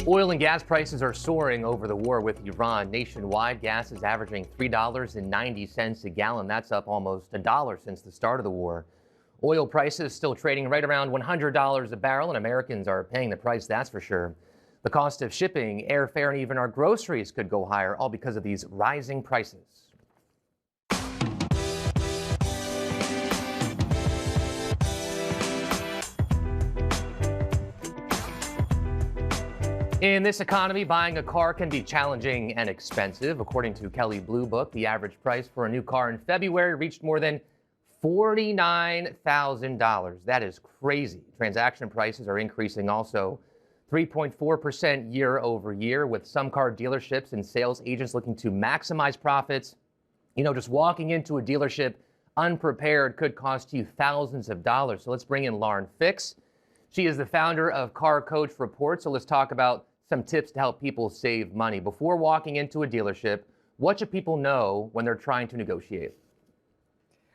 Oil and gas prices are soaring over the war with Iran. Nationwide, gas is averaging $3.90 a gallon. That's up almost a dollar since the start of the war. Oil prices still trading right around $100 a barrel, and Americans are paying the price, that's for sure. The cost of shipping, airfare, and even our groceries could go higher, all because of these rising prices. In this economy, buying a car can be challenging and expensive. According to Kelley Blue Book, the average price for a new car in February reached more than $49,000. That is crazy. Transaction prices are increasing also 3.4% year over year, with some car dealerships and sales agents looking to maximize profits. Just walking into a dealership unprepared could cost you thousands of dollars. So let's bring in Lauren Fix. She is the founder of Car Coach Report. So let's talk about some tips to help people save money. Before walking into a dealership, what should people know when they're trying to negotiate?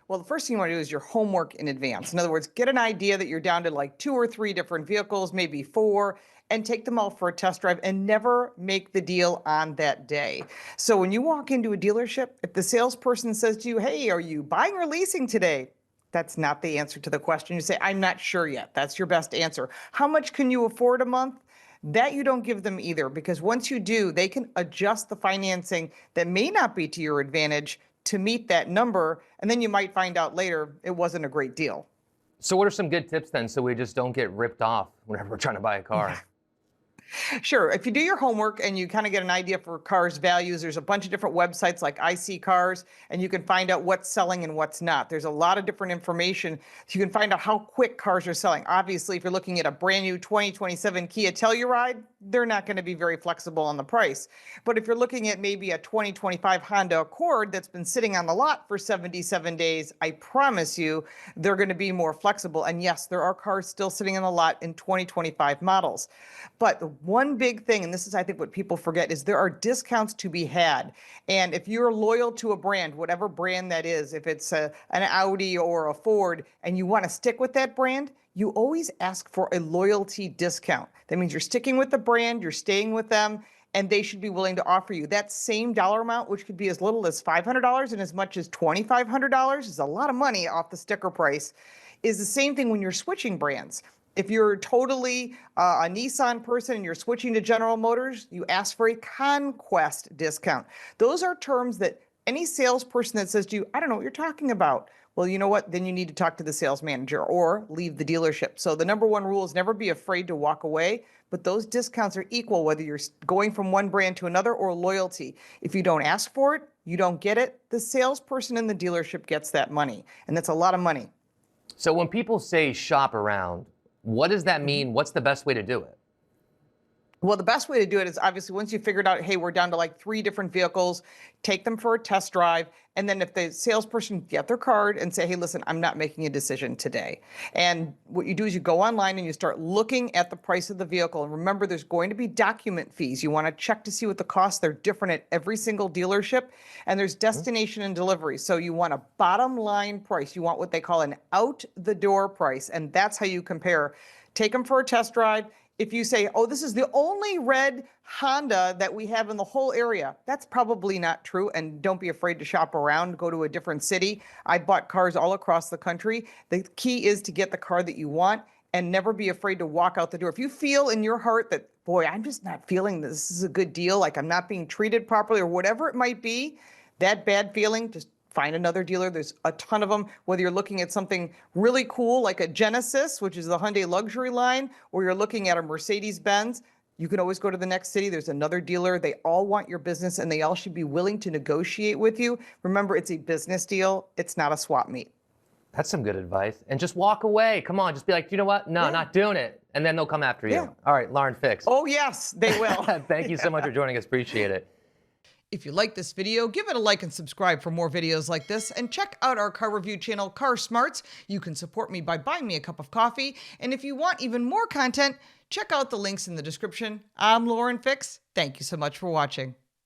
Well, the first thing you want to do is your homework in advance. In other words, get an idea that you're down to like 2 or 3 different vehicles, maybe 4, and take them all for a test drive and never make the deal on that day. So when you walk into a dealership, if the salesperson says to you, hey, are you buying or leasing today? That's not the answer to the question. You say, I'm not sure yet. That's your best answer. How much can you afford a month? That you don't give them either, because once you do, they can adjust the financing that may not be to your advantage to meet that number, and then you might find out later it wasn't a great deal. So what are some good tips then so we just don't get ripped off whenever we're trying to buy a car? Sure. If you do your homework and you kind of get an idea for cars values, there's a bunch of different websites like iSeeCars, and you can find out what's selling and what's not. There's a lot of different information. So you can find out how quick cars are selling. Obviously, if you're looking at a brand new 2027 Kia Telluride, they're not going to be very flexible on the price. But if you're looking at maybe a 2025 Honda Accord that's been sitting on the lot for 77 days, I promise you they're going to be more flexible. And yes, there are cars still sitting on the lot in 2025 models. But the one big thing, and this is, I think, what people forget, is there are discounts to be had. And if you're loyal to a brand, whatever brand that is, if it's an Audi or a Ford, and you want to stick with that brand, you always ask for a loyalty discount. That means you're sticking with the brand, you're staying with them, and they should be willing to offer you that same dollar amount, which could be as little as $500 and as much as $2,500, is a lot of money off the sticker price, is the same thing when you're switching brands. If you're totally a Nissan person and you're switching to General Motors, you ask for a conquest discount. Those are terms that any salesperson that says to you, I don't know what you're talking about. Well, you know what? Then you need to talk to the sales manager or leave the dealership. So the number one rule is never be afraid to walk away, but those discounts are equal whether you're going from one brand to another or loyalty. If you don't ask for it, you don't get it. The salesperson in the dealership gets that money, and that's a lot of money. So when people say shop around, what does that mean? What's the best way to do it? Well, the best way to do it is obviously once you figured out, hey, we're down to like 3 different vehicles, take them for a test drive. And then if the salesperson get their card and say, hey, listen, I'm not making a decision today. And what you do is you go online and you start looking at the price of the vehicle. And remember, there's going to be document fees. You want to check to see what the costs. They're different at every single dealership. And there's destination and delivery. So you want a bottom line price. You want what they call an out the door price. And that's how you compare. Take them for a test drive. If you say, oh, this is the only red Honda that we have in the whole area, that's probably not true. And don't be afraid to shop around, go to a different city. I bought cars all across the country. The key is to get the car that you want and never be afraid to walk out the door. If you feel in your heart that, boy, I'm just not feeling this is a good deal, like I'm not being treated properly or whatever it might be, that bad feeling, just find another dealer. There's a ton of them, whether you're looking at something really cool like a Genesis, which is the Hyundai luxury line, or you're looking at a Mercedes-Benz. You can always go to the next city. There's another dealer. They all want your business, and they all should be willing to negotiate with you. Remember, it's a business deal. It's not a swap meet. That's some good advice. And just walk away. Come on, just be like, you know what? No, not doing it. And then they'll come after you. Yeah. All right, Lauren Fix. Oh, yes, they will. Thank you so much for joining us. Appreciate it. If you like this video, give it a like and subscribe for more videos like this, and check out our car review channel, Car Smarts. You can support me by buying me a cup of coffee, and if you want even more content, check out the links in the description. I'm Lauren Fix. Thank you so much for watching.